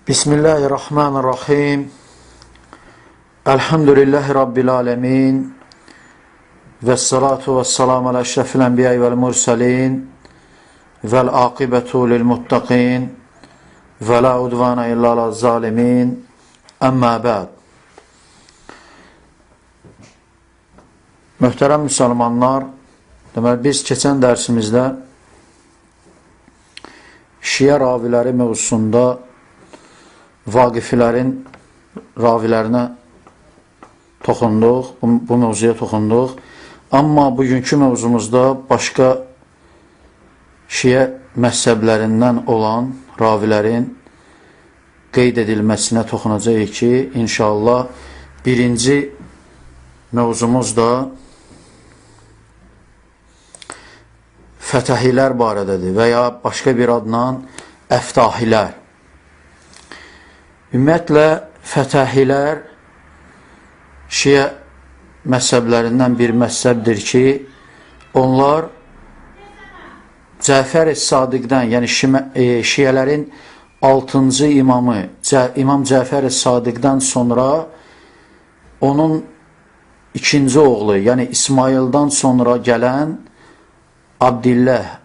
Bismillahirrahmanirrahim. Elhamdülillahi Rabbil alemin. Vessalatu vesselamu ala eşrefil enbiyayı vel mursalin. Vel akibetu lil muttaqin. Ve la udvana illa ala zalimin. Amma ba'd. Möhtərəm müsəlmanlar, deməli biz keçən dərsimizdə Şiə raviləri mövzusunda Vaqifilərin ravilərinə toxunduq, bu mövzuya toxunduq. Amma bugünkü mövzumuzda başqa Şiə məzhəblərindən olan ravilərin qeyd edilməsinə toxunacağıq ki, inşallah birinci mövzumuz da Fətəhilər barədədir və ya başqa bir adla Əftahilər. Ümumiyyətlə, Fətəhilər Şiə məzhəblərindən bir məzhəbdir ki, onlar Cəfər-i Sadiqdən, yəni Şiələrin 6-cı imamı İmam Cəfər-i Sadiqdən sonra onun ikinci oğlu, yəni İsmaildən sonra gələn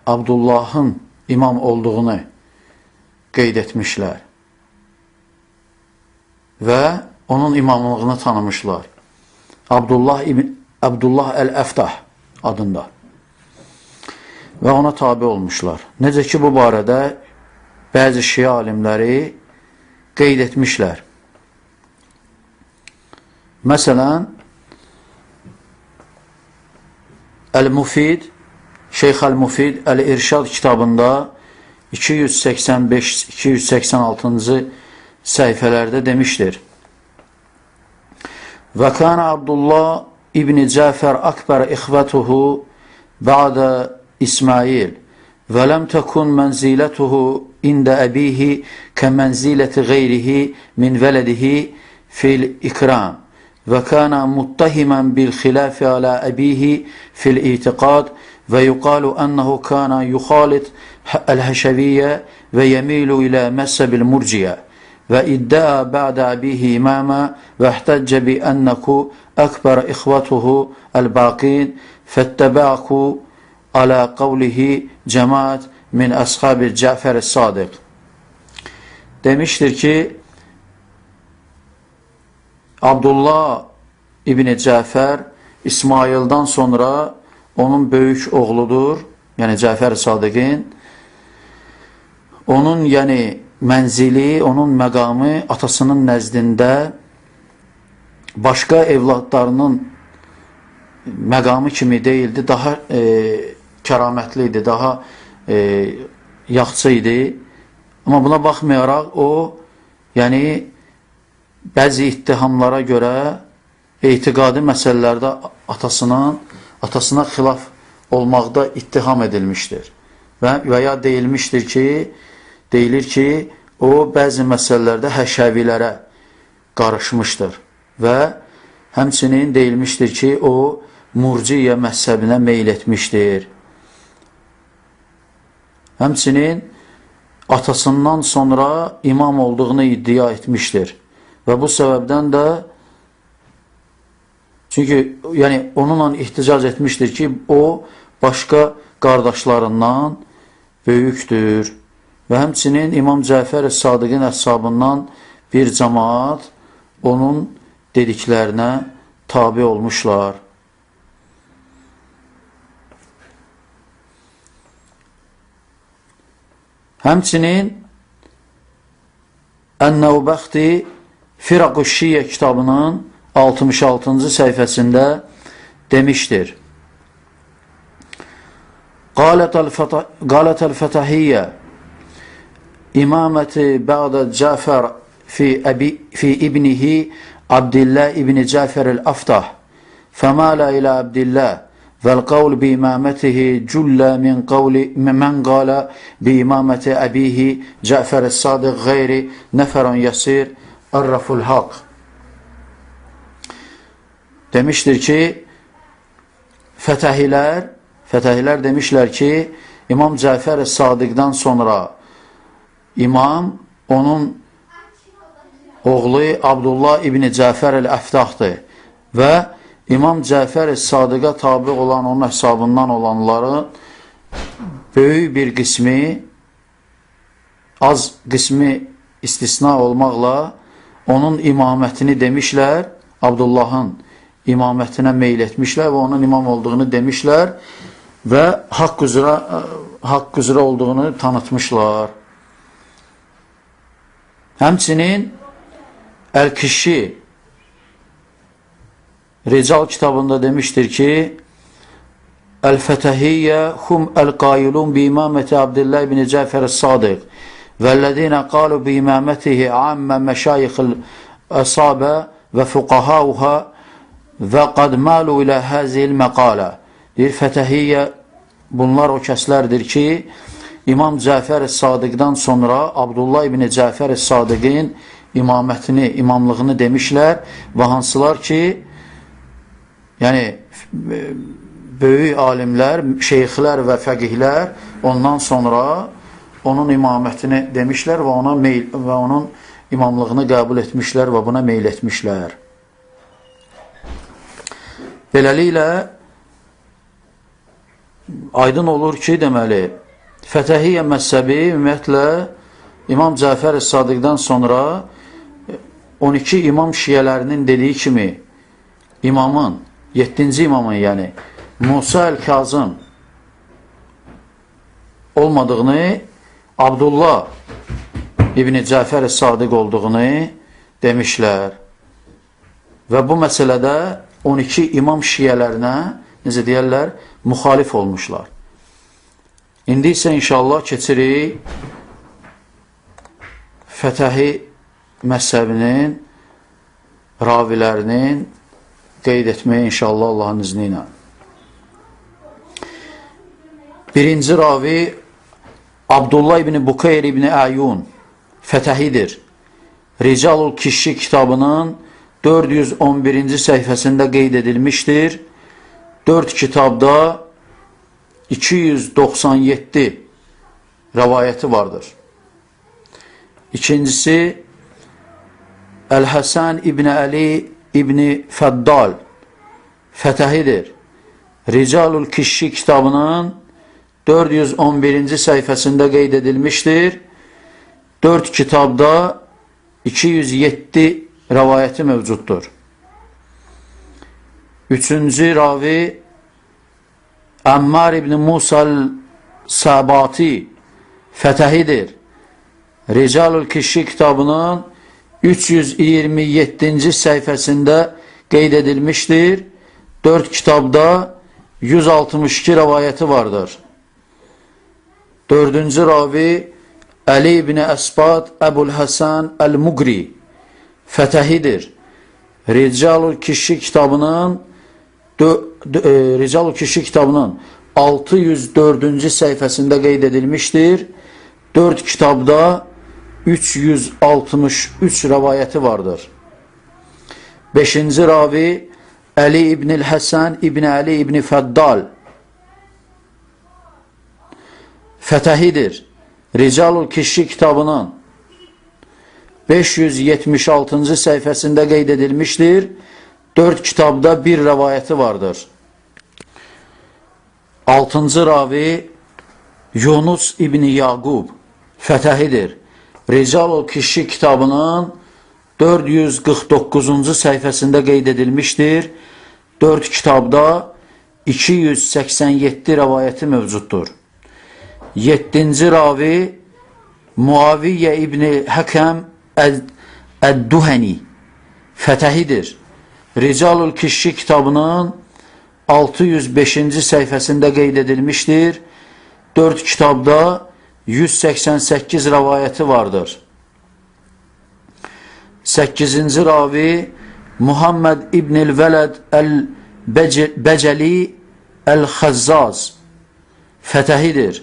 Abdullahın imam olduğunu qeyd etmişlər və onun imamlığını tanımışlar. Abdullah Əl-Əftah adında və ona tabi olmuşlar. Necə ki, bu barədə bəzi Şiə alimləri qeyd etmişlər. Məsələn, Əl-Mufid, Şeyx Əl-Mufid Əl-İrşad kitabında 285-286-cı səhifələrdə demişdir. Və kana Abdullah İbn Cəfər akbar ixvatuhu ba'da İsmail və ləm təkun mənzilətuhu ində əbihi kəmənziləti qeyrihi min vələdihi fil ikram və kana muttahimən bil xilafi alə əbihi fil itiqad və yuqalu ənəhu kana yuxalit əl-həşəviyyə və yəmilu ilə məzhəbil murciyə və iddia ba'da abihi imamə və əhtəccə bi ənəku əkbər ixvatuhu əl-baqin fəttəbəəku alə qavlihi cəmaat min əshabi Cəfər-i Sadiq. Demişdir ki, Abdullah İbn Cəfər İsmaildən sonra onun böyük oğludur, yəni Cəfər-i Sadiqin. Onun mənzili, onun məqamı atasının nəzdində başqa evladlarının məqamı kimi deyildi, daha kəramətli idi, daha yaxşı idi. Amma buna baxmayaraq o, bəzi ittihamlara görə etiqadi məsələlərdə atasına xilaf olmaqda ittiham edilmişdir. Və ya deyilir ki, o bəzi məsələlərdə həşəvilərə qarışmışdır və həmçinin deyilmişdir ki, o murciyə məzhəbinə meyl etmişdir. Həmçinin atasından sonra imam olduğunu iddia etmişdir və bu səbəbdən də çünki onunla ihticac etmişdir ki, o başqa qardaşlarından böyükdür və həmçinin İmam Cəfər-i Sadiqin əshabından bir cəmaat onun dediklərinə tabi olmuşlar. Həmçinin Ən-Nəvbəxti Firaq-ı Şiyə kitabının 66-cı səhifəsində demişdir. Qalət əl-Fətəhiyyə İmaməti bə'də Cəfər fi ibnihi Abdillah ibn Cəfər el-Əftah fəmələ ilə Abdillah vəl-qavl bi imamətihi cüllə min mən qalə bi imaməti əbihi Cəfər el-Sadiq qeyri nəfərən yəsir ərraful haqq. Demişdir ki, Fətəhilər demişlər ki, İmam Cəfər-i Sadiqdən sonra imam onun oğlu Abdullah ibn Cəfər el-Əftahdır və İmam Cəfər el-Sadiqə tabi olan onun hesabından olanların böyük bir qismi, az qismi istisna olmaqla onun imamətini demişlər, Abdullahın imamətinə meyl etmişlər və onun imam olduğunu demişlər və haqq üzrə olduğunu tanıtmışlar. Həmçinin Əl-Kişi Rical kitabında demişdir ki, Əl-Fətəhiyyə hum əl-qailun bi imaməti Abdullah ibn Cəfər el-Sadiq vəllədinə qalu bi imamətihi ammə məşayixil əsabə və fuqahauha və qad malu ilə həzil məqalə. Deyir, Fətəhiyyə bunlar o kəslərdir ki, İmam Cəfər el-Sadiqdən sonra Abdullah ibn Cəfər el-Sadiqin imamətini, imamlığını demişlər və hansılar ki, yəni böyük alimlər, şeyxlər və fəqihlər ondan sonra onun imamətini demişlər və onun imamlığını qəbul etmişlər və buna meyl etmişlər. Beləliklə aydın olur ki, deməli, Fətəhiyyə məzhəbi ümumiyyətlə İmam Cəfər el-Sadiqdən sonra 12 imam şiyələrinin dediyi kimi imamın, 7-ci imamın, yəni Musa el-Kazım olmadığını, Abdullah ibn Cəfər el-Sadiq olduğunu demişlər. Və bu məsələdə 12 imam şiyələrinə, necə deyərlər, müxalif olmuşlar. İndi isə inşallah keçirik Fətəhi məzhəbinin ravilərinin qeyd etməyə inşallah Allahın izni ilə. Birinci ravi Abdullah ibn Bukayr ibn Əyun Fətəhidir. Ricalul Kişi kitabının 411-ci səhifəsində qeyd edilmişdir. 4 kitabda 297 rəvayəti vardır. İkincisi Əl-Həsən ibn Əli ibn Fəddal Fətəhidir. Ricalul Kişi kitabının 411-ci səhifəsində qeyd edilmişdir. 4 kitabda 207 rəvayəti mövcuddur. Üçüncü ravi Ammar ibn Musa el-Sabati Fətəhidir. Ricalul Kişi kitabının 327-ci səhifəsində qeyd edilmişdir. 4 kitabda 162 rəvayəti vardır. Dördüncü ravi Əli ibn Əsbad Əbul-Həsən Əl-Muqri Fətəhidir. Ricalul Kişi kitabının 604-cü səhifəsində qeyd edilmişdir. 4 kitabda 363 rəvayəti vardır. 5-ci ravi Əli ibn Həsən ibn Əli ibn Fəddal Fətəhidir. Ricalul Kişi kitabının 576-cı səhifəsində qeyd edilmişdir. 4 kitabda bir rəvayəti vardır. 6-cı ravi Yunus ibn Yaqub Fətəhidir. Ricalul Kişi kitabının 449-cu səhifəsində qeyd edilmişdir. 4 kitabda 287 rəvayəti mövcuddur. 7-ci ravi Muaviyyə ibn Həkəm Əd-Duhəni Fətəhidir. Ricalul Kişi kitabının 605-ci səhifəsində qeyd edilmişdir. 4 kitabda 188 rəvayəti vardır. 8-ci ravi Muhammed ibn-i Vələd Əl-Bəcəli Əl-Xəzzaz Fətəhidir.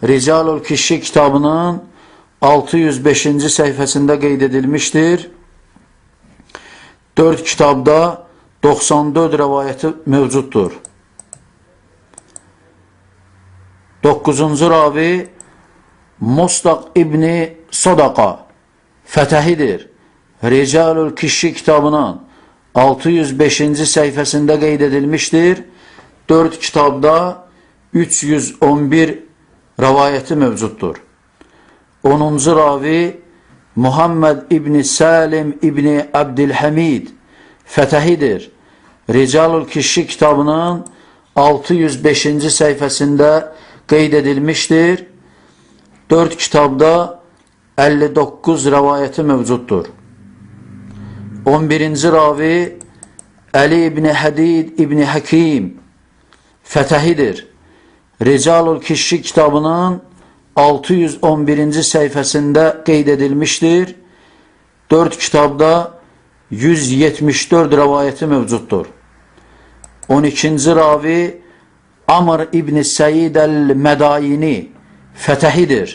Ricalul Kişi kitabının 605-ci səhifəsində qeyd edilmişdir. 4 kitabda 94 rəvayəti mövcuddur. 9-cu ravi Mustaq ibn Sadaqa Fətəhidir. Ricalul Kişi kitabının 605. sayfasında qeyd edilmiştir. 4 kitabda 311 rivayeti mevcuttur. 10. ravi Muhammed İbni Salim İbni Abdülhamid Fətəhidir. Ricalul Kişi kitabının 605. sayfasında qeyd edilmiştir. 4 kitabda 59 rivayeti mevcuttur. 11. ravi Ali İbni Hadid İbni Hakim Fətəhidir. Ricalul Kişi kitabının 611. sayfasında qeyd edilmiştir. 4 kitabda 174 rivayeti mevcuttur. 12. ravi Amr İbni Said el-Medayini Fətəhidir.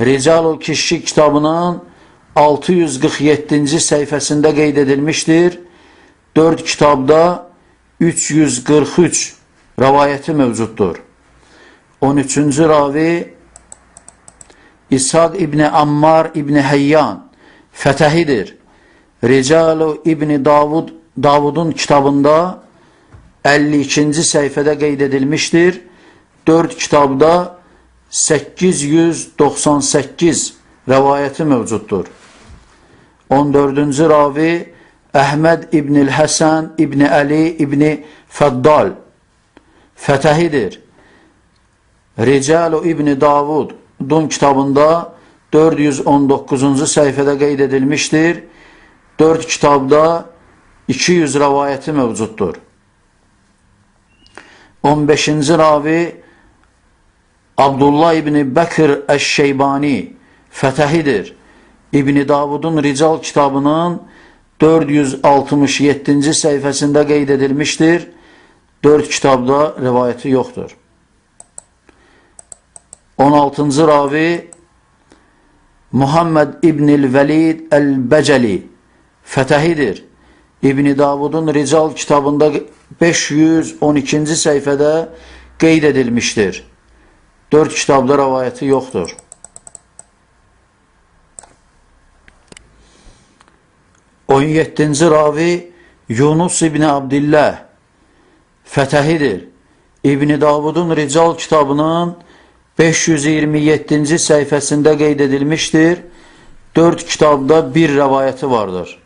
Ricalul Kişi kitabının 647. sayfasında qeyd edilmiştir. 4 kitabda 343 rivayeti mevcuttur. 13. ravi İshak İbni Ammar İbni Hayyan Fətəhidir. Ricalu İbni Davud'un kitabında 52. sayfada qeyd edilmiştir. 4 kitabda 898 rivayeti mevcuttur. 14. ravi Əhməd İbnil Həsən İbni Ali İbni Fəddal Fətəhidir. Ricalu İbni Davud'un kitabında 419. sayfada qeyd edilmiştir. 4 kitabda 200 rivayeti mevcuttur. 15. ravi Abdullah İbni Bəkir Əş-Şeybani Fətəhidir. İbni Davud'un Rical kitabının 467. sayfasında qeyd edilmiştir. 4 kitabda rivayeti yoktur. 16. ravi Muhammed İbnil Velid el-Beceli Fətəhidir. İbni Davud'un Rical kitabında 512. sayfada qeyd edilmiştir. 4 kitabda rivayeti yoktur. 17. ravi Yunus İbni Abdillah Fətəhidir. İbni Davud'un Rical kitabının 527. sayfasında qeyd edilmiştir. 4 kitabda bir rivayeti vardır.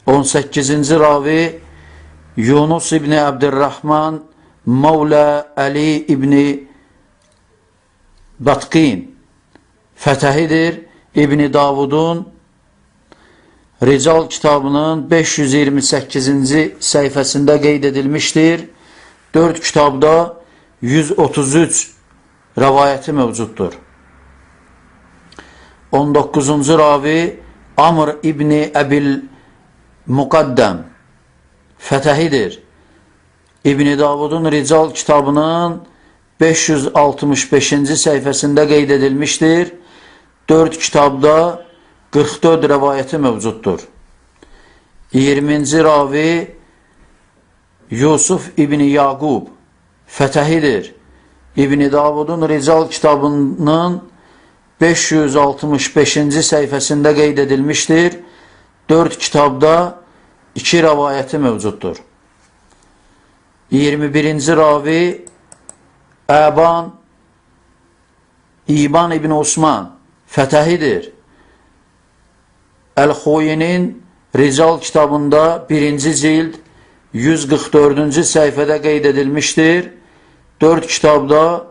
18. ravi Yunus İbni Abdurrahman Mevla Ali İbni Batqin Fətəhidir. İbni Davud'un Rical kitabının 528. sayfasında qeyd edilmiştir. 4 kitabda 133 rivayeti mevcuttur. 19. ravi Amr İbni Ebil Muqaddam Fətəhidir. İbni Davud'un Rical kitabının 565. sayfasında qeyd edilmiştir. 4 kitabda 44 rivayeti mevcuttur. 20. ravi Yusuf İbni Yaqub Fətəhidir. İbni Davud'un Rical kitabının 565. sayfasında qeyd edilmiştir. 4 kitabda 2 rivayeti mevcuttur. 21. ravi İban İbni Osman Fətəhidir. El-Xuyinin Rical kitabında 1. cild 144. sayfada qeyd edilmiştir. 4 kitabda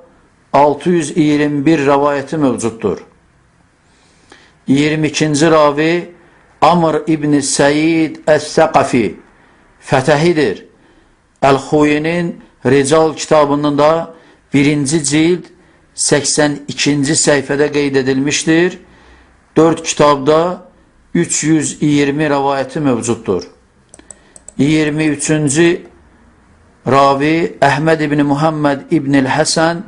621 rivayeti mevcuttur. 22. ravi Amr İbni Said Es-Saqafi Fətəhidir. El-Xuyinin Rical kitabında 1. cild 82. sayfada qeyd edilmiştir. 4 kitabda 320 rivayeti mevcuttur. 23. ravi Əhməd İbni Muhammed İbnil Həsən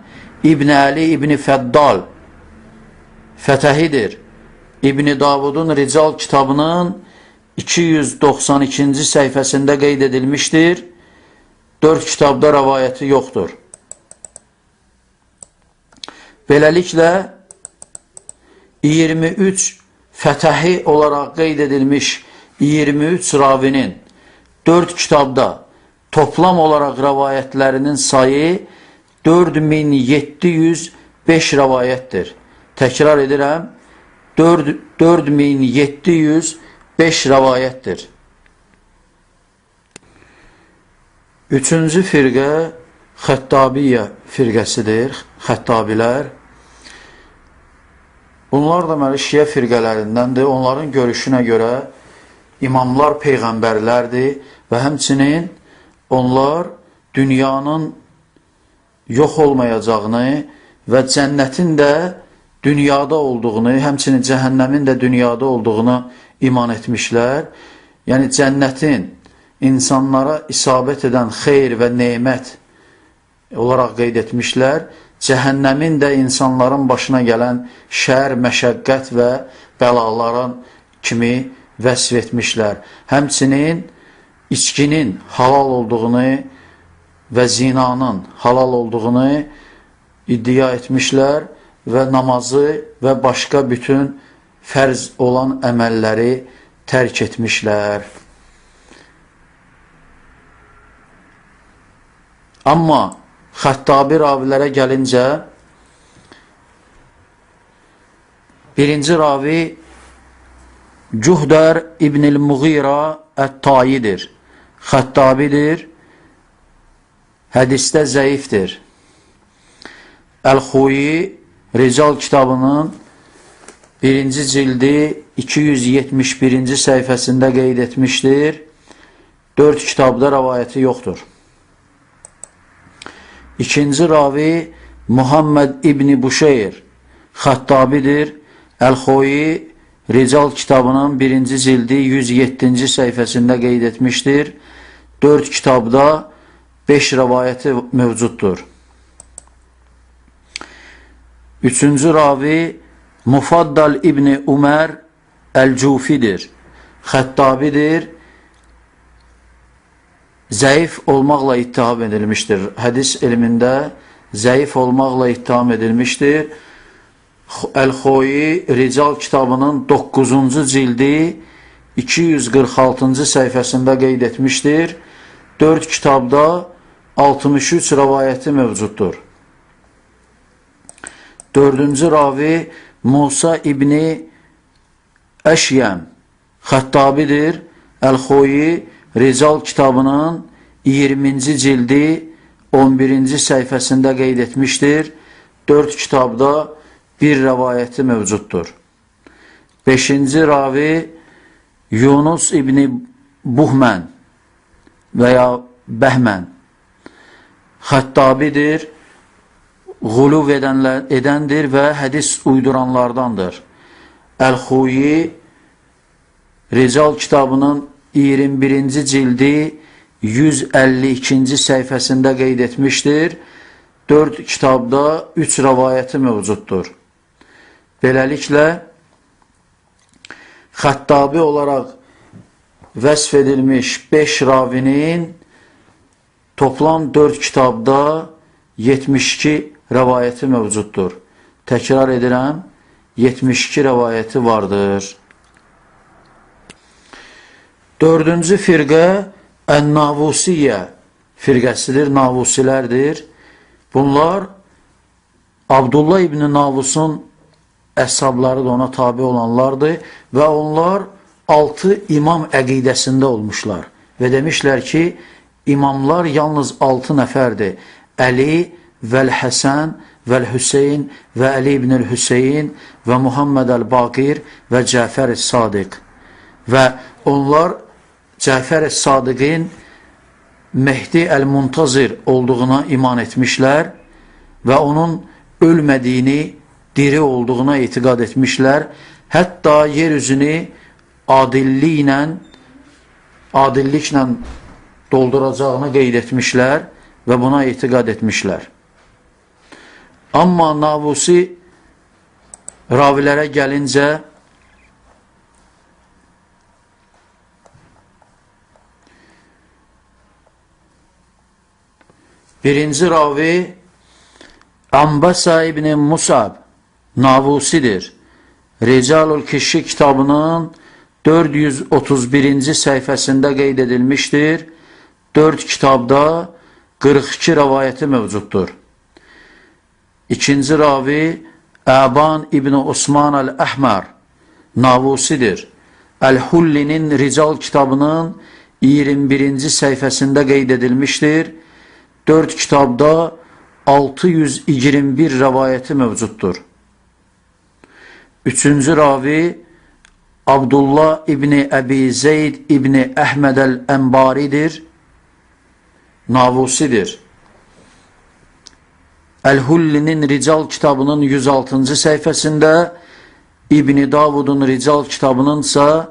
İbni Ali İbni Fəddal Fətəhidir. İbni Davud'un Rical kitabının 292. sayfasında qeyd edilmiştir. 4 kitabda rivayeti yoktur. Beləliklə 23 fətəhi olaraq qeyd edilmiş 23 ravinin 4 kitabda toplam olaraq rəvayətlərinin sayı 4705 rəvayətdir. Təkrar edirəm, 4705 rəvayətdir. Üçüncü firqə Xəttabiyyə firqəsidir, Xəttabilər. Bunlar da şiə firqələrindəndir. Onların görüşünə görə imamlar peyğəmbərlərdir və həmçinin onlar dünyanın yox olmayacağını və cənnətin də dünyada olduğunu, həmçinin cəhənnəmin də dünyada olduğunu iman etmişlər. Yəni cənnətin insanlara isabət edən xeyr və nemət olaraq qeyd etmişlər. Cəhənnəmin də insanların başına gələn şər, məşəqqət və bəlaların kimi vəsf etmişlər. Həmçinin içkinin halal olduğunu və zinanın halal olduğunu iddia etmişlər və namazı və başqa bütün fərz olan əməlləri tərk etmişlər. Amma Xəttabi ravilərə gəlincə, birinci ravi Cuhdər İbn-i Muğira Ət-Tayidir. Xəttabidir, hədisdə zəifdir. Əl-Xuyi Rical kitabının 1-ci cildi 271-ci səhifəsində qeyd etmişdir. 4 kitabda rəvayəti yoxdur. İkinci ravi Muhammed İbn-i Buşeyr Xəttabidir. Əl-Xuyi Rical kitabının 1-ci cildi 107-ci səhifəsində qeyd etmişdir. 4 kitabda 5 rəvayəti mövcuddur. Üçüncü ravi Mufaddal İbn-i Umər Əl-Cufidir. Xəttabidir. Zəif olmaqla ittiham edilmişdir. Hədis elmində zəif olmaqla ittiham edilmişdir. Əl-Xuyi Rical kitabının 9-cu cildi 246-cı səhifəsində qeyd etmişdir. 4 kitabda 63 rəvayəti mövcuddur. Dördüncü ravi Musa İbni Əşyəm Xəttabidir. Əl-Xuyi Rical kitabının 20-ci cildi 11-ci səhifəsində qeyd etmişdir. 4 kitabda bir rəvayəti mövcuddur. 5-ci ravi Yunus İbni Buhmən və ya Bəhmən Xəttabidir.Ğuluv edəndir və hədis uyduranlardandır. Əl-Xuyi Rical kitabının 21-ci cildi 152-ci səhifəsində qeyd etmişdir. 4 kitabda 3 rəvayəti mövcuddur. Beləliklə, Xəttabi olaraq vəsf edilmiş 5 ravinin toplam 4 kitabda 72 rəvayəti mövcuddur. Təkrar edirəm, 72 rəvayəti vardır. Dördüncü firqə Ən-Navusiyyə firqəsidir, Navusilərdir. Bunlar Abdullah İbn Navusun əshabları da ona tabi olanlardır və onlar 6 imam əqidəsində olmuşlar və demişlər ki, imamlar yalnız 6 nəfərdir. Əli vəl-Həsən vəl-Hüseyin və Əli ibn-Hüseyin və Muhammed əl-Baqir və Cəfər-i-Sadiq və onlar Cəfər-i-Sadiqin Mehdi əl-Muntazir olduğuna iman etmişlər və onun ölmədiyini, diri olduğuna etiqad etmişlər. Hətta yer üzünü adilliklə dolduracağını qeyd etmişlər və buna etiqad etmişlər. Amma Navusi ravilərə gəlincə, birinci ravi Ambasa ibn Musab Navusidir. Ricalul Kişi kitabının 431-ci səhifəsində qeyd edilmişdir. 4 kitabda 42 rəvayəti mövcuddur. İkinci ravi Əban İbn Osman Əl-Əhmər Navusidir. Əl-Hullinin Rical kitabının 21-ci səhifəsində qeyd edilmişdir. 4 kitabda 621 rəvayəti mövcuddur. Üçüncü ravi Abdullah İbni Əbi Zeyd İbni Əhməd Əl-Ənbaridir. Navusidir. Əl-Hullinin Rical kitabının 106-cı səhifəsində, İbn Davudun Rical kitabının ise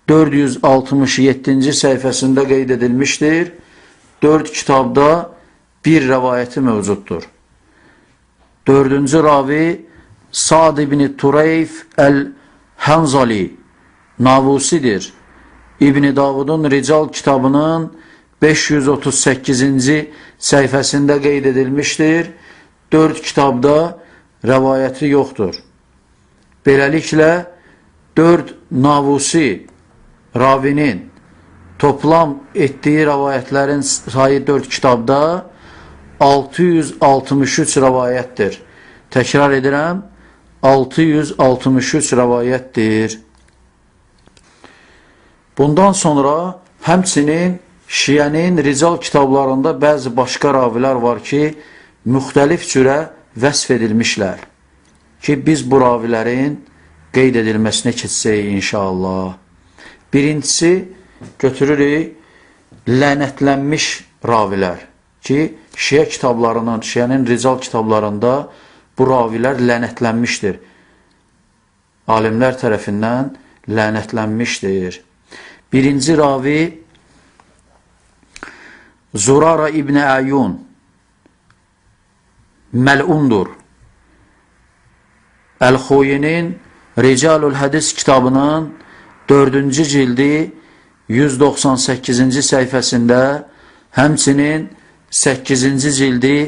467-ci səhifəsində qeyd edilmişdir. 4 kitabda bir rəvayəti mövcuddur. Dördüncü ravi Sa'd ibn Tureyf Əl-Hanzali Navusidir. İbn Davudun Rical kitabının 538-ci səhifəsində qeyd edilmişdir. 4 kitabda rəvayəti yoxdur. Beləliklə, 4 Navusi ravinin toplam etdiyi rəvayətlərin sayı 4 kitabda 663 rəvayətdir. Təkrar edirəm, 663 rəvayətdir. Bundan sonra həmçinin Şiənin Rical kitablarında bəzi başqa ravilər var ki, müxtəlif cürə vəsf edilmişlər ki, biz bu ravilərin qeyd edilməsinə keçsək inşallah. Birincisi, götürürük lənətlənmiş ravilər ki, Şiə kitablarının, Şiənin Rical kitablarında bu ravilər lənətlənmişdir. Alimlər tərəfindən lənətlənmişdir. Birinci ravi Zurara İbn Əyyun məlundur. Əl-Xoyinin Ricalul Hədis kitabının 4-cü cildi 198-ci səhifəsində, həmçinin 8-ci cildi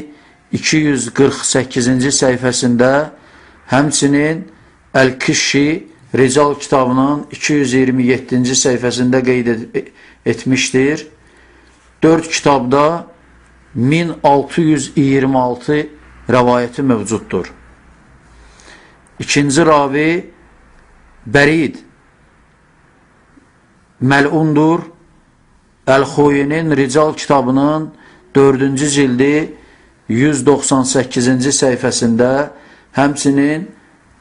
248-ci səhifəsində, həmçinin Əl-Kişi Rical kitabının 227-ci səhifəsində qeyd etmişdir. 4 kitabda 1626 rəvayəti mövcuddur. İkinci ravi Bərid məlundur. Əl-Xoyinin Rical kitabının 4-cü cildi 198-ci səhifəsində, həmçinin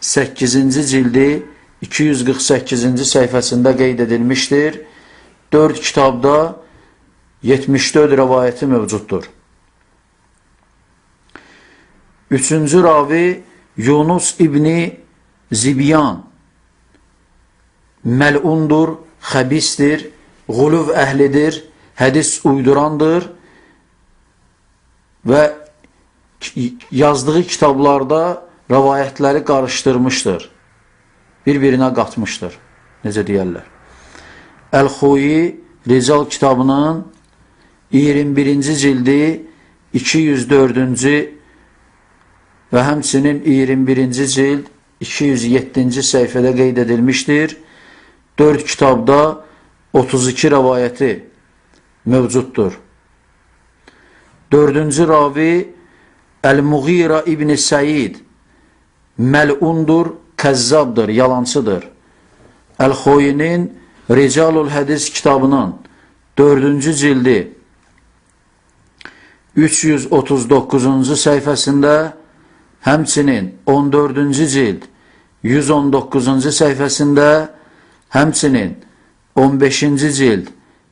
8-ci cildi 248-ci səhifəsində qeyd edilmişdir. 4 kitabda 74 rəvayəti mövcuddur. Üçüncü ravi Yunus İbni Zibyan məlundur, xəbisdir, quluv əhlidir, hədis uydurandır və yazdığı kitablarda rəvayətləri qarışdırmışdır, bir-birinə qatmışdır, necə deyərlər. Əl-Xoyi Rical kitabının 21-ci cildi 204-cü və həmçinin 21-ci cild 207-ci səhifədə qeyd edilmişdir. 4 kitabda 32 rəvayəti mövcuddur. 4-cü ravi Əl-Muğira İbn Səid məlundur, kəzzabdır, yalancıdır. Əl-Xoyinin Ricalul Hədis kitabının 4-cü cildi 339-cu səhifəsində, həmçinin 14-cü cild 119-cu səhifəsində, həmçinin 15-ci cild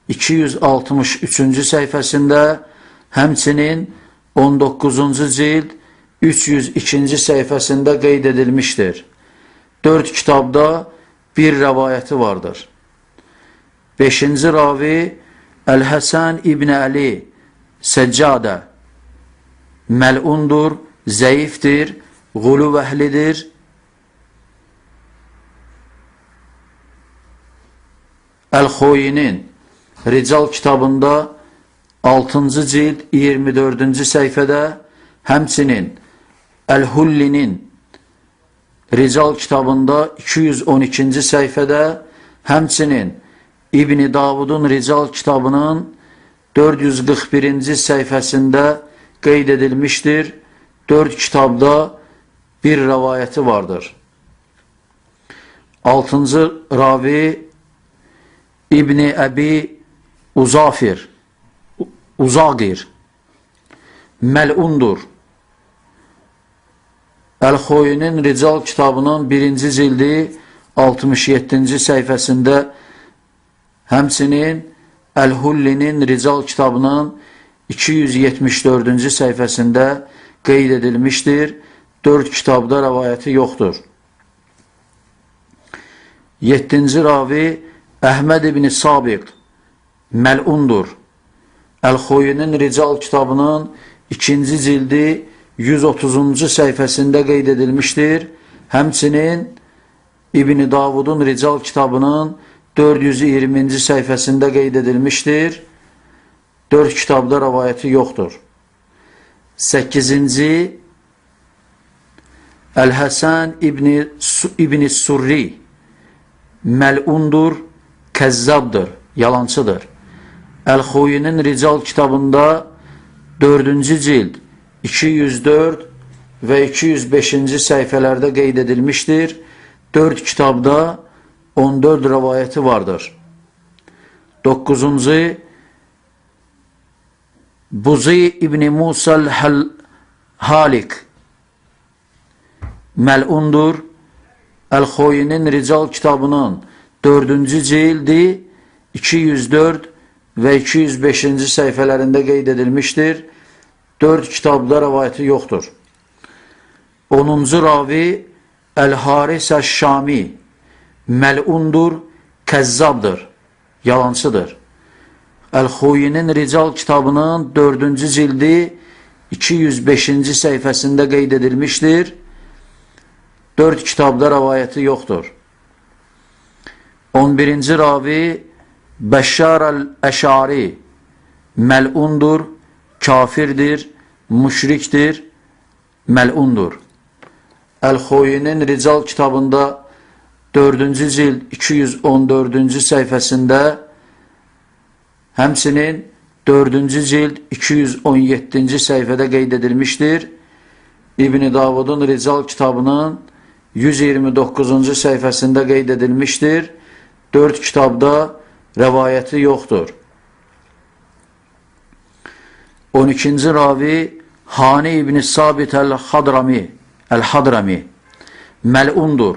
263-cü səhifəsində, həmçinin 19-cu cild 302-ci səhifəsində qeyd edilmişdir. 4 kitabda bir rəvayəti vardır. 5-ci ravi Əl-Həsən İbn Əli Səccadə məlundur, zəifdir, quluv əhlidir. Əl-Xoyinin Rical kitabında 6-cı cild 24-cü səhifədə, həmçinin Əl-Hullinin Rical kitabında 212-ci səhifədə, həmçinin İbn Davudun Rical kitabının 441-ci səhifəsində qeyd edilmişdir. 4 kitabda bir rəvayəti vardır. 6-cı ravi İbn Əbi Uzaqir məlundur. Əl-Xoyinin Rical kitabının 1-ci cildi 67-ci səhifəsində, həmçinin Əl-Hullinin Rical kitabının 274-cü səhifəsində qeyd edilmişdir. 4 kitabda rəvayəti yoxdur. 7-ci ravi Əhməd ibn Sabiq məlundur. Əl-Xoyinin Rical kitabının 2-ci cildi 130-cu səhifəsində qeyd edilmişdir. Həmçinin İbn Davudun Rical kitabının 420-ci səhifəsində qeyd edilmişdir. 4 kitabda rəvayəti yoxdur. 8-ci Əl-Həsən İbn Surri məlundur, kəzzabdır, yalancıdır. Əl-Xoyinin Rical kitabında 4-cü cild 204 və 205-ci səhifələrdə qeyd edilmişdir. 4 kitabda 14 rəvayəti vardır. 9-cu Buzi İbn Musal Halik məlundur. Əl-Xoyinin Rical kitabının 4-cü cildi 204 və 205-ci səhifələrində qeyd edilmişdir. 4 kitabda rəvayəti yoxdur. 10-cu ravi Əl-Haris Əş-Şami məlundur, kəzzabdır, yalancıdır. Əl-Xoyinin Rical kitabının 4-cü cildi 205-ci səhifəsində qeyd edilmişdir. 4 kitabda rəvayəti yoxdur. 11-ci ravi Bəşşar Əl-Əşari məlundur, kafirdir, müşrikdir, məlundur. Əl-Xoyinin Rical kitabında 4-cü cild 214-cü səhifəsində, həmçinin 4-cü cild 217-ci səhifədə qeyd edilmişdir. İbn Davudun Rical kitabının 129-cu səhifəsində qeyd edilmişdir. 4 kitabda rəvayəti yoxdur. 12-ci ravi Hani İbn Sabit Əl-Hadrami məlundur.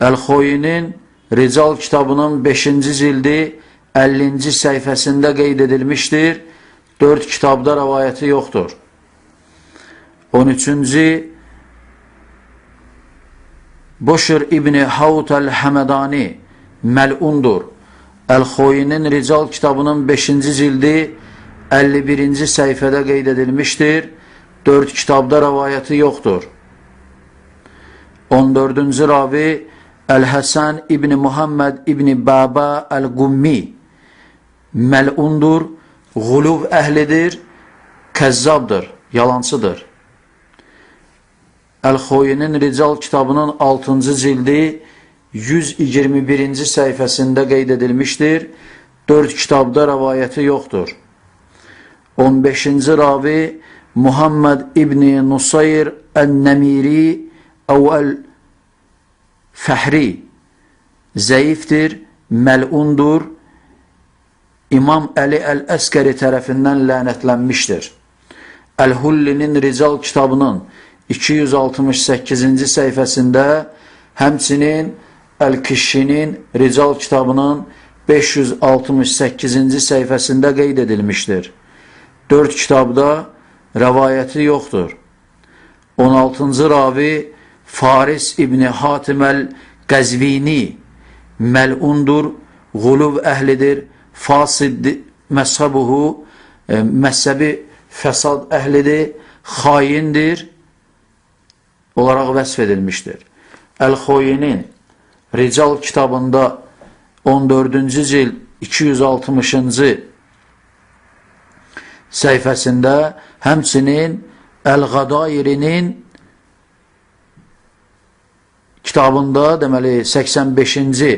Əl-Xoyinin Rical kitabının 5-ci cildi 50-ci səhifəsində qeyd edilmişdir. 4 kitabda rəvayəti yoxdur. 13-cü Boşr İbn Havt Əl-Həmədani məlundur. Əl-Xoyinin Rical kitabının 5-ci cildi 51-ci səhifədə qeyd edilmişdir. 4 kitabda rəvayəti yoxdur. 14-cü ravi Əl-Həsən İbn Muhammed İbn Baba Əl-Qummi məlundur,ğuluv əhlidir, kəzzabdır, yalancıdır. Əl-Xoyinin Rical kitabının 6-cı cildi 121-ci səhifəsində qeyd edilmişdir. 4 kitabda rəvayəti yoxdur. 15-ci ravi Muhammed İbn Nusayr Ən-Nəmiri Əl-Fəhri zəifdir, məlundur, İmam Əli Əl-Əskəri tərəfindən lənətlənmişdir. Əl-Hullinin Rical kitabının 268-ci səhifəsində, həmçinin Əl-Kişinin Rical kitabının 568-ci səhifəsində qeyd edilmişdir. 4 kitabda rəvayəti yoxdur. 16-cı ravi Faris İbn Hatim Əl-Qəzvini məlundur,ğuluv əhlidir, fasid məzhəbi fəsad əhlidir, xaindir olaraq vəsf edilmişdir. Əl-Xoyinin Rical kitabında 14-cü cild 260-cı səhifəsində, həmçinin Əl-Qadairinin kitabında, deməli 85-ci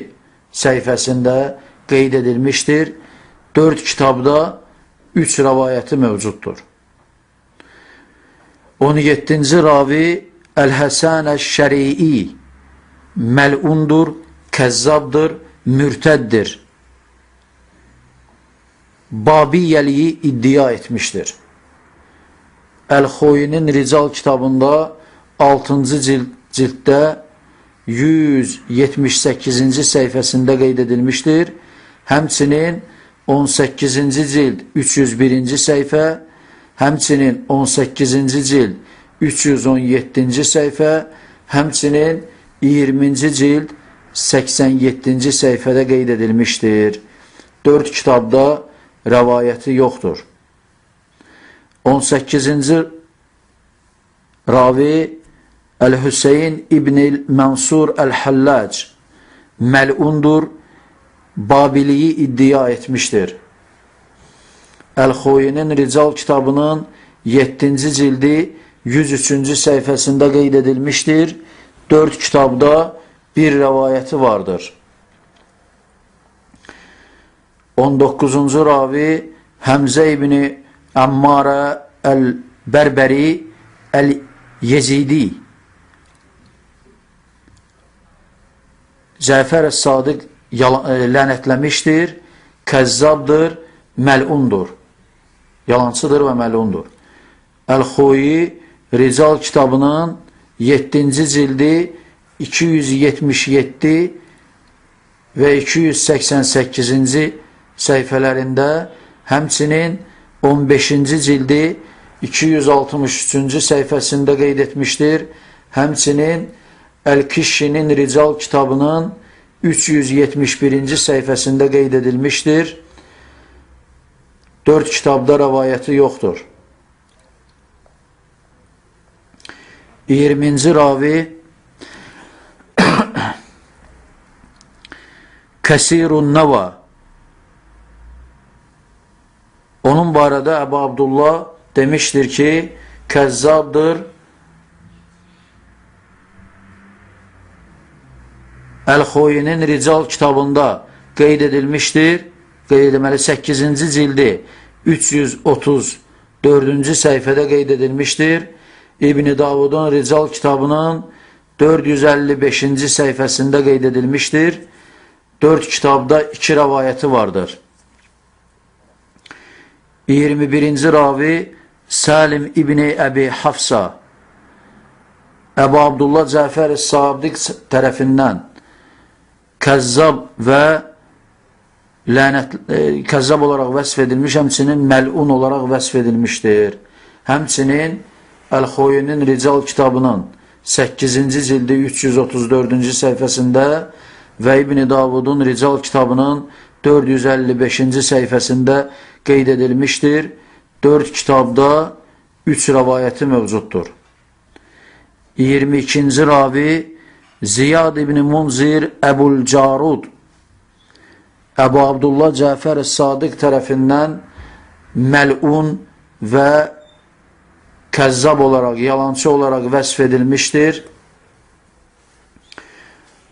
səhifəsində qeyd edilmişdir. 4 kitabda 3 rəvayəti mövcuddur. 17-ci ravi Əl-Həsən Əş-Şərii məlundur, kəzzabdır, mürtəddir. Babiyyəliyi iddia etmişdir. Əl-Xoyinin Rical kitabında 6-cı cilddə 178-ci səhifəsində qeyd edilmişdir. Həmçinin 18-ci cild 301-ci səhifə, həmçinin 18-ci cild 317-ci səhifə, həmçinin 20-ci cild 87-ci səhifədə qeyd edilmişdir. 4 kitabda rəvayəti yoxdur. 18-ci ravi Əl-Hüseyin İbn-i Mənsur Əl-Həllac məlundur, Babiliyi iddia etmişdir. Əl-Xoyinin Rical kitabının 7-ci cildi 103-cü səhifəsində qeyd edilmişdir. 4 kitabda bir rəvayəti vardır. 19-cu ravi Həmzə ibn-i Əmmarə Əl-Bərbəri Əl-Yezidi Cəfər Əs-Sadiq lənətləmişdir, kəzzabdır, məlundur. Yalancıdır və məlundur. Əl-Xoyi Rical kitabının 7-ci cildi 277 və 288-ci səhifələrində, həmçinin 15-ci cildi 263-cü səhifəsində qeyd etmişdir. Həmçinin Əl-Kişinin Rical kitabının 371-ci səhifəsində qeyd edilmişdir. 4 kitabda rəvayəti yoxdur. 20-ci ravi Kəsirun Nəva. Onun barədə Əbu Abdullah demişdir ki, kəzzabdır. Əl-Xoyinin Rical kitabında qeyd edilmişdir. Qeyd edilməli 8-ci cildi 334-cü səhifədə qeyd edilmişdir. İbn-i Davudun Rical kitabının 455-ci səhifəsində qeyd edilmişdir. 4 kitabda 2 rəvayəti vardır. 21-ci ravi Salim İbn-i Əbi Hafsa Əbu Abdullah Cəfər Əs-Sadiq tərəfindən kəzzab və kəzzab olaraq vəsf edilmiş, həmçinin məlun olaraq vəsf edilmişdir. Həmçinin Əl-Xoyinin Rical kitabının 8-ci cildi 334-cü səhifəsində və İbn-i Davudun Rical kitabının 455-ci səhifəsində qeyd edilmişdir. 4 kitabda 3 rəvayəti mövcuddur. 22-ci ravi Ziyad ibn Munzir Əbul Carud Əbu Abdullah Cəfər Əs-Sadiq tərəfindən məlun və kəzzab olaraq, yalancı olaraq vəsf edilmişdir.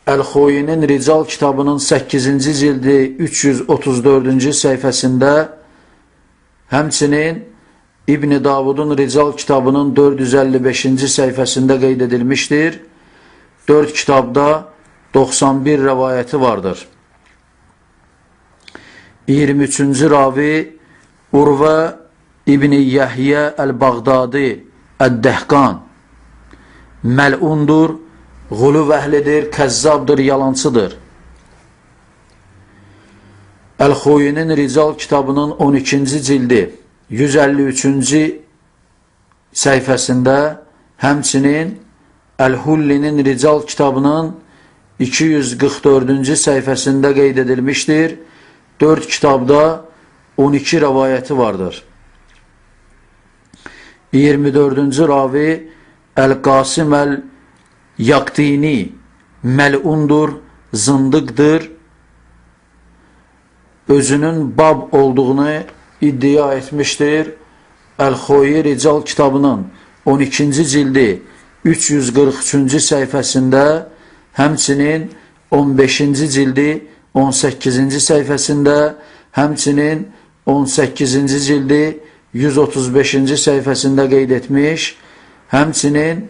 Əl-Xoyinin Rical kitabının 8-ci cildi 334-cü səhifəsində, həmçinin İbn-i Davudun Rical kitabının 455-ci səhifəsində qeyd edilmişdir. 4 kitabda 91 rəvayəti vardır. 23-cü ravi Urva İbn-i Yəhyə Əl-Bağdadi Əd-Dəhqan məlundur,ğuluv əhlidir, kəzzabdır, yalancıdır. Əl-Xoyinin Rical kitabının 12-ci cildi 153-cü səhifəsində, həmçinin Əl-Hullinin Rical kitabının 244-cü səhifəsində qeyd edilmişdir. 4 kitabda 12 rəvayəti vardır. 24-cü ravi Əl-Qasim Əl-Yaqtini məlundur, zındıqdır, özünün bab olduğunu iddia etmişdir. Əl-Xoyi Rical kitabının 12-ci cildi 343-cü səhifəsində, həmçinin 15-ci cildi 18-ci səhifəsində, həmçinin 18-ci cildi 135-ci səhifəsində qeyd etmiş, həmçinin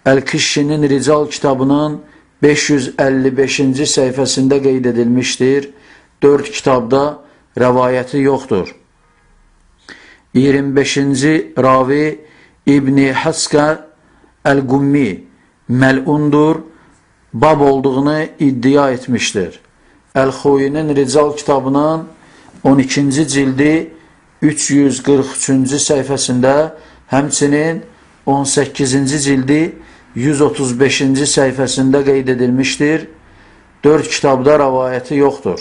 Əl-Kişşinin Rical kitabının 555-ci səhifəsində qeyd edilmişdir. 4 kitabda rəvayəti yoxdur. 25-ci ravi İbn-i Həskə Əl-Qummi məlundur, bab olduğunu iddia etmişdir. Əl-Xuyinin Rical kitabının 12-ci cildi 343-cü səhifəsində, həmçinin 18-ci cildi 135-ci səhifəsində qeyd edilmişdir. 4 kitabda rəvayəti yoxdur.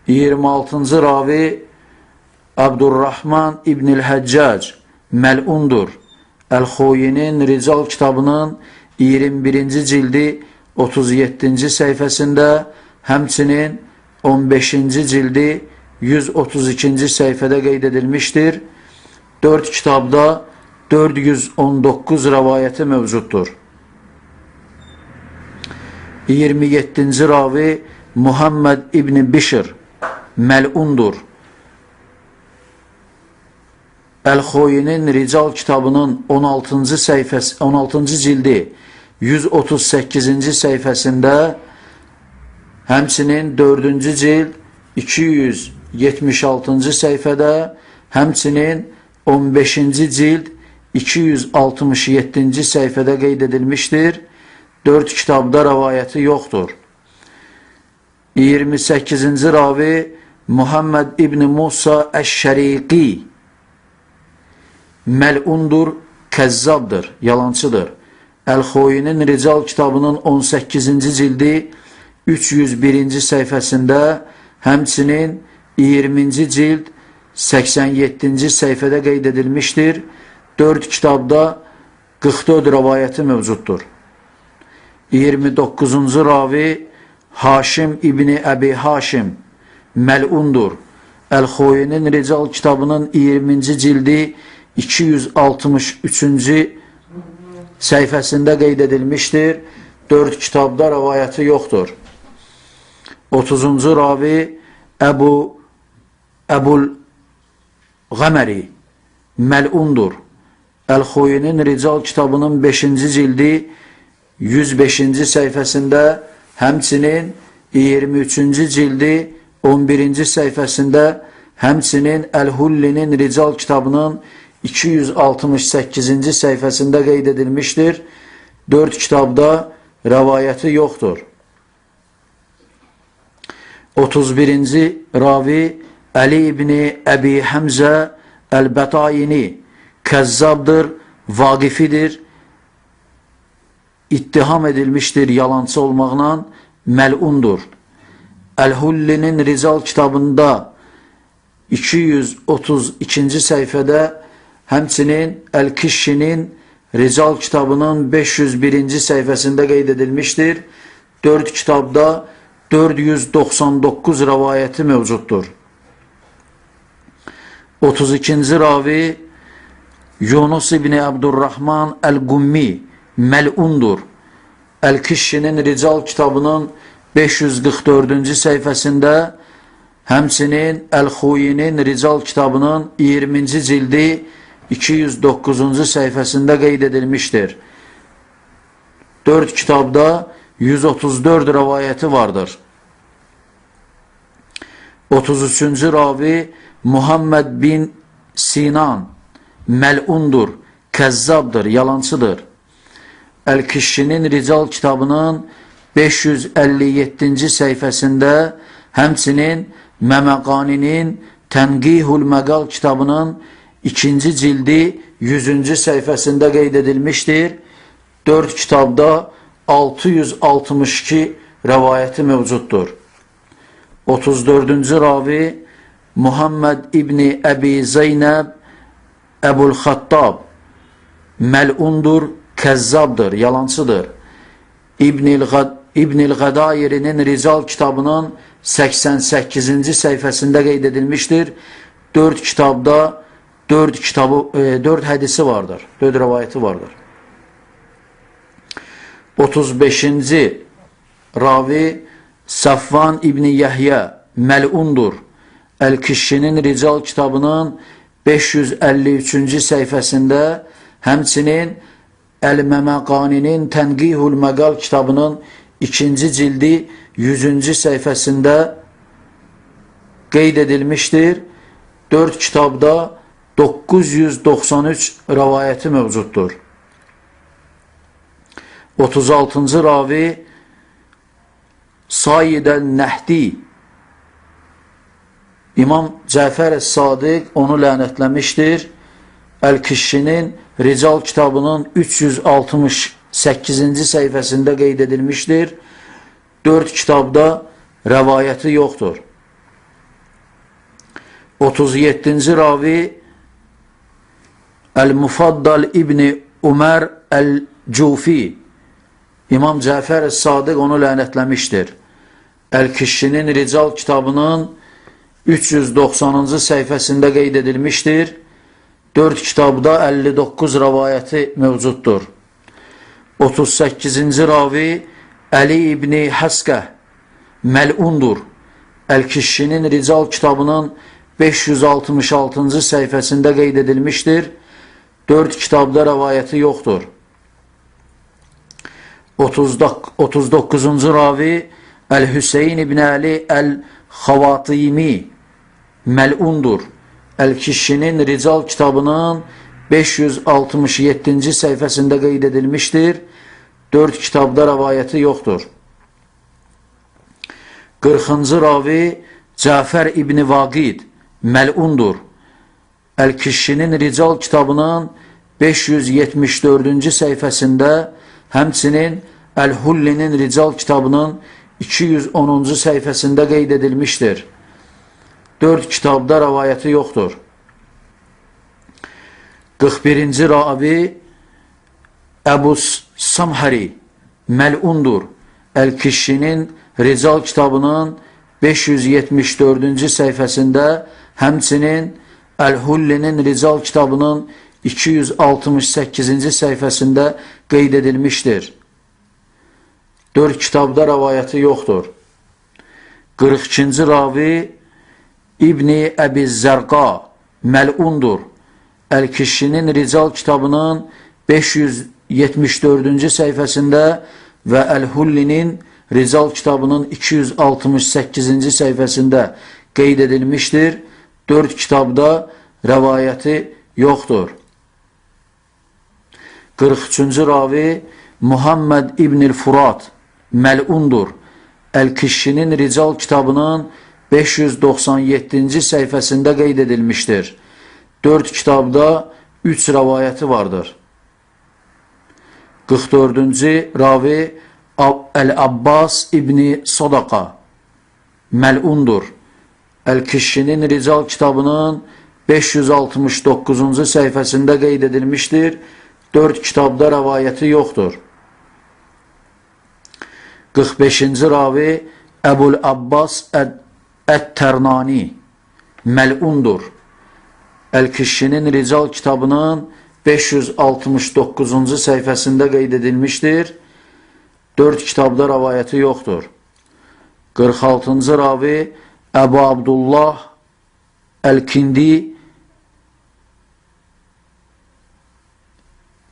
26-cı ravi Abdurrahman İbn-i Həccac məlundur. Əl-Xuyinin Rical kitabının 21-ci cildi 37-ci səhifəsində, həmçinin 15-ci cildi 132-ci səhifədə qeyd edilmişdir. 4 kitabda 419 rəvayəti mövcuddur. 27-ci ravi Muhammed İbn Bişr məlundur. Əl-Xuyinin Rical kitabının 16-cı cildi 138-ci səhifəsində, həmçinin 4-cü cild 276-cı səhifədə, həmçinin 15-ci cild 267-ci səhifədə qeyd edilmişdir. 4 kitabda rəvayəti yoxdur. 28-ci ravi Muhammed İbn Musa Əş-Şəriqi məlundur, kəzzabdır, yalancıdır. Əl-Xuyinin Rical kitabının 18-ci cildi 301-ci səhifəsində, həmçinin 20-ci cild 87-ci səhifədə qeyd edilmişdir. 4 kitabda 44 rəvayəti mövcuddur. 29-cu ravi Haşim İbni Əbi Haşim məlundur. Əl-Xuyinin Rical kitabının 20-ci cildi 263-cü səhifəsində qeyd edilmişdir. 4 kitabda rəvayəti yoxdur. 30-cu ravi Əbul Qəməri məlundur. Əl-Xuyinin Rical kitabının 5-ci cildi 105-ci səhifəsində, həmçinin 23-cü cildi 11-ci səhifəsində, həmçinin Əl-Hullinin Rical kitabının 268-ci səhifəsində qeyd edilmişdir. 4 kitabda rəvayəti yoxdur. 31-ci ravi Əli İbni Əbi Həmzə Əl-Bətayini kəzzabdır, vaqifidir, ittiham edilmişdir yalancı olmaqla, məlundur. Əl-Hullinin Rical kitabında 232-ci səhifədə, həmçinin Əl-Kişşinin Rical kitabının 501-ci səhifəsində qeyd edilmişdir. 4 kitabda 499 rəvayəti mövcuddur. 32-ci ravi Yunus İbni Abdurrahman Əl-Qummi məlundur. Əl-Kişşinin Rical kitabının 544-cü səhifəsində, həmçinin Əl-Xuyinin Rical kitabının 20-ci cildi 209-cu səhifəsində qeyd edilmişdir. 4 kitabda 134 rəvayəti vardır. 33-cü ravi Muhammed bin Sinan məlundur, kəzzabdır, yalancıdır. Əl-Kişşinin Rical kitabının 557-ci səhifəsində, həmçinin Məməqaninin Tənqihul Məqal kitabının 2-ci cildi 100-cü səhifəsində qeyd edilmişdir. 4 kitabda 662 rəvayəti mövcuddur. 34-cü ravi Muhammed İbni Əbi Zeynəb Əbul-Xattab məlundur, kəzzabdır, yalancıdır. İbn-i Qədayirinin Rical kitabının 88-ci səhifəsində qeyd edilmişdir. 4 kitabda 4 hədisi vardır, 4 rəvayəti vardır. 35-ci ravi Safvan İbni Yahya mel'undur. El-Kişşinin Rical kitabının 553-cü səhifəsində, həmçinin El-Məməqaninin Tənqihul Məqal kitabının 2-ci cildi 100-cü səhifəsində qeyd edilmişdir. 4 kitabda 993 rəvayəti mövcuddur. 36-cı ravi Said el-Nəhdi İmam Cəfər es-Sadiq onu lənətləmişdir. El-Kişşinin Rical kitabının 368-ci səhifəsində qeyd edilmişdir. 4 kitabda rəvayəti yoxdur. 37-ci ravi El-Mufaddal İbni Umar El-Cufi İmam Cəfər es-Sadiq onu lənətləmişdir. El-Kişşinin Rical kitabının 390-cı səhifəsində qeyd edilmişdir. 4 kitabda 59 rəvayəti mövcuddur. 38-ci ravi Əli İbni Həskə məl'undur. El-Kişşinin Rical kitabının 566-cı səhifəsində qeyd edilmişdir. 4 kitabda rəvayəti yoxdur. 39-cu ravi El-Hüseyin İbni Əli El-Xavatimi məl'undur. El-Kişşinin Rical kitabının 567-ci səhifəsində qeyd edilmişdir. 4 kitabda rəvayəti yoxdur. 40-cı ravi Cəfər İbni Vaqid məl'undur. El-Kişşinin Rical kitabının 574-cü səhifəsində, həmçinin El-Hullinin Rical kitabının 210-cu səhifəsində qeyd edilmişdir. 4 kitabda rəvayəti yoxdur. 41-ci ravi Əbu Samhari məl'undur. El-Kişşinin Rical kitabının 574-cü səhifəsində, həmçinin El-Hullinin Rical kitabının 268-ci səhifəsində qeyd edilmişdir. 4 kitabda rəvayəti yoxdur. 42-ci ravi İbni Əbi Zərqa məl'undur. El-Kişşinin Rical kitabının 574-cü səhifəsində və El-Hullinin Rical kitabının 268-ci səhifəsində qeyd edilmişdir. 4 kitabda rəvayəti yoxdur. 43-cü ravi Muhammed İbn-i Furat məl'undur. El-Kişşinin Rical kitabının 597-ci səhifəsində qeyd edilmişdir. 4 kitabda 3 rəvayəti vardır. 44-cü ravi El-Abbas İbni Sadaqa məl'undur. El-Kişşinin Rical kitabının 569-cu səhifəsində qeyd edilmişdir. 4 kitabda rəvayəti yoxdur. 45-ci ravi Əbul Abbas Ət-Tərnani məl'undur. El-Kişşinin Rical kitabının 569-cu səhifəsində qeyd edilmişdir. 4 kitabda rəvayəti yoxdur. 46-cı ravi Əbu Abdullah El-Kindi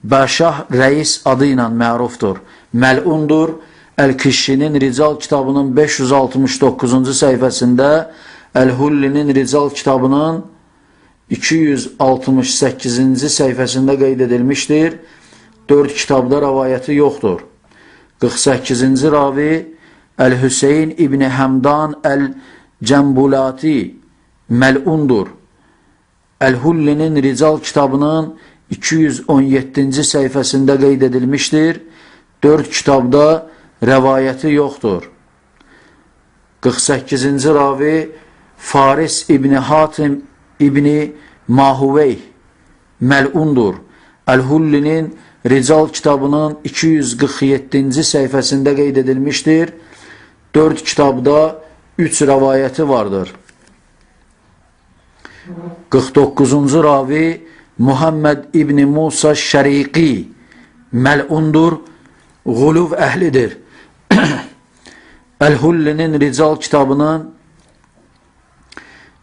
Bəşah Rəis adı ilə mərufdur. Məl'undur. El-Kişşinin Rical kitabının 569-cu səhifəsində, El-Hullinin Rical kitabının 268-ci səhifəsində qeyd edilmişdir. 4 kitabda rəvayəti yoxdur. 48-ci ravi El-Hüseyin İbni Həmdan El-Cəmbulati məl'undur. El-Hullinin Rical kitabının 217-ci səhifəsində qeyd edilmişdir. 4 kitabda rəvayəti yoxdur. 48-ci ravi Faris İbni Hatim İbni Mahuveyh məl'undur. El-Hullinin Rical kitabının 247-ci səhifəsində qeyd edilmişdir. 4 kitabda 3 rəvayəti vardır. 49-cu ravi Muhammed İbni Musa Şəriqi məl'undur. Guluv əhlidir. Əl-Hullinin Rical kitabının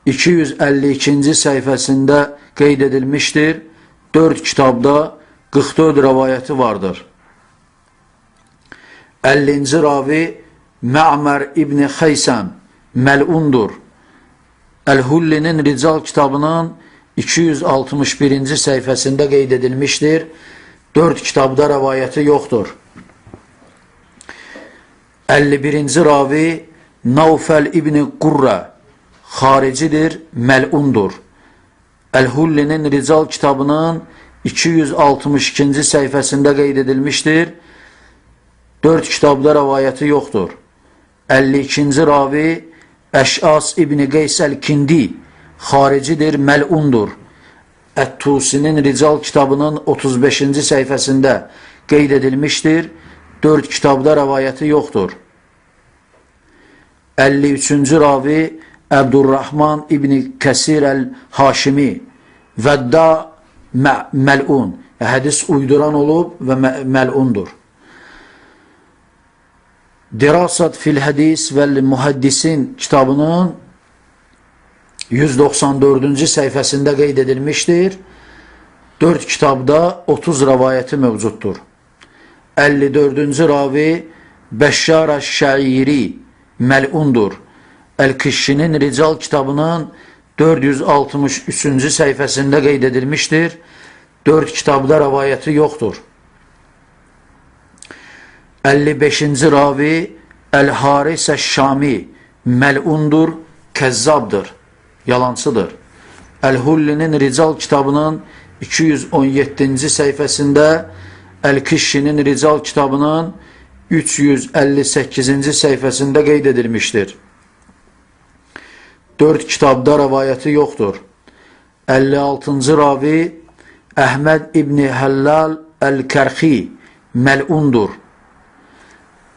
252-ci səhifəsində qeyd edilmişdir. 4 kitabda 44 rəvayəti vardır. 50-ci ravi Mə'mər İbni Xeysəm məlundur. Əl-Hullinin Rical kitabının 261-ci səhifəsində qeyd edilmişdir. 4 kitabda rəvayəti yoxdur. 51-ci ravi Naufəl İbni Qurrə xaricidir, məlundur. Əl-Hullinin Rical kitabının 262-ci səhifəsində qeyd edilmişdir. 4 kitabda rəvayəti yoxdur. 52-ci ravi Əş'as İbni Qeys Əl-Kindi xaricidir, məlundur. Ət-Tusinin Rical kitabının 35-ci səhifəsində qeyd edilmişdir. 4 kitabda rəvayəti yoxdur. 53-cü ravi Əbdurrahman İbni Kəsir Əl-Haşimi Vədda məlun, hədis uyduran olub və məlundur. Dirasat fil hədis vəl muhəddisin kitabının 194-cü səhifəsində qeyd edilmişdir. 4 kitabda 30 rəvayəti mövcuddur. 54-cü ravi Bəşşar Əş-Şəiri məlundur. Əl-Kişşinin Rical kitabının 463-cü səhifəsində qeyd edilmişdir. 4 kitabda rəvayəti yoxdur. 55-ci ravi Əl-Haris Əş-Şami məlundur, kəzzabdır, yalancıdır. Əl-Hullinin Rical kitabının 217-ci səhifəsində Əl-Kişşinin Rical kitabının 358-ci səhifəsində qeyd edilmişdir. 4 kitabda rəvayəti yoxdur. 56-cı ravi Əhməd İbni Həllal Əl-Kərxi məlundur.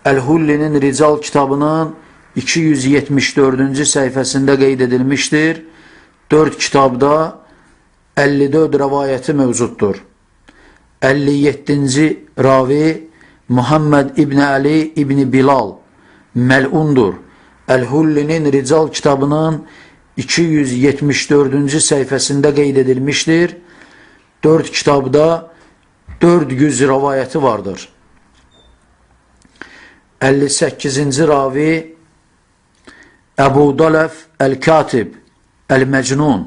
Əl-Hullinin Rical kitabının 274-cü səhifəsində qeyd edilmişdir. 4 kitabda 54 rəvayəti mövcuddur. 57-ci ravi Muhammed İbni Əli İbni Bilal məlundur. Əl-Hullinin Rical kitabının 274-cü səhifəsində qeyd edilmişdir. 4 kitabda 400 rəvayəti vardır. 58-ci ravi Əbu Daləf Əl-Katib Əl-Məcnun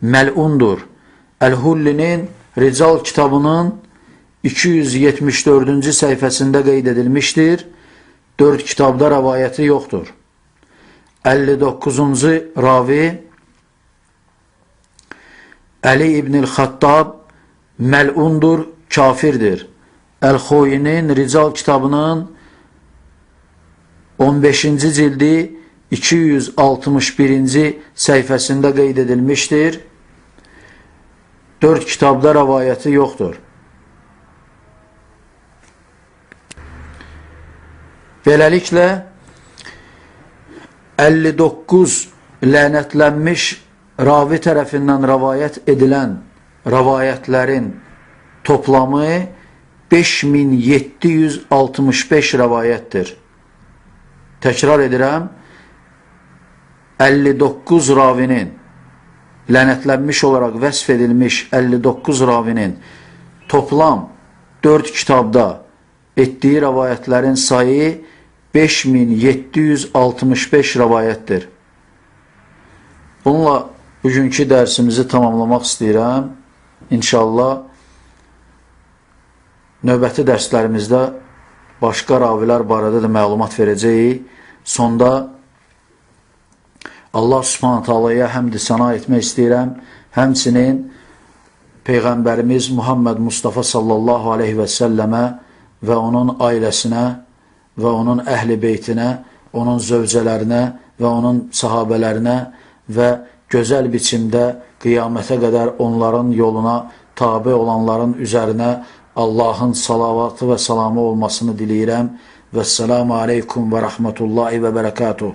məlundur. Əl-Hullinin Rical kitabının 274-cü səhifəsində qeyd edilmişdir. 4 kitabda rəvayəti yoxdur. 59-cu ravi Əli İbn-i Xattab məlundur, kafirdir. Əl-Xoyinin Rical kitabının 15-ci cildi 261-ci səhifəsində qeyd edilmişdir. 4 kitabda rəvayəti yoxdur. Beləliklə, 59 lənətlənmiş ravi tərəfindən rəvayət edilən rəvayətlərin toplamı 5765 rəvayətdir. Təkrar edirəm, 59 ravinin, lənətlənmiş olaraq vəsf edilmiş 59 ravinin toplam 4 kitabda etdiyi rəvayətlərin sayı 5765 rəvayətdir. Bununla bugünkü dərsimizi tamamlamaq istəyirəm. İnşallah növbəti dərslərimizdə başqa ravilər barədə də məlumat verəcəyik. Sonda Allah Subhanahu taalaya həmd səna etmək istəyirəm. Həmçinin Peyğəmbərimiz Muhammed Mustafa sallallahu aleyhi və səlləmə və onun ailəsinə və onun əhl-i beytinə, onun zövcələrinə və onun sahabələrinə və gözəl biçimdə qiyamətə qədər onların yoluna tabi olanların üzərinə Allahın salavatı və salamı olmasını diləyirəm. Vəssalamu aleykum və rəhmətullahi və bərəkatuhu.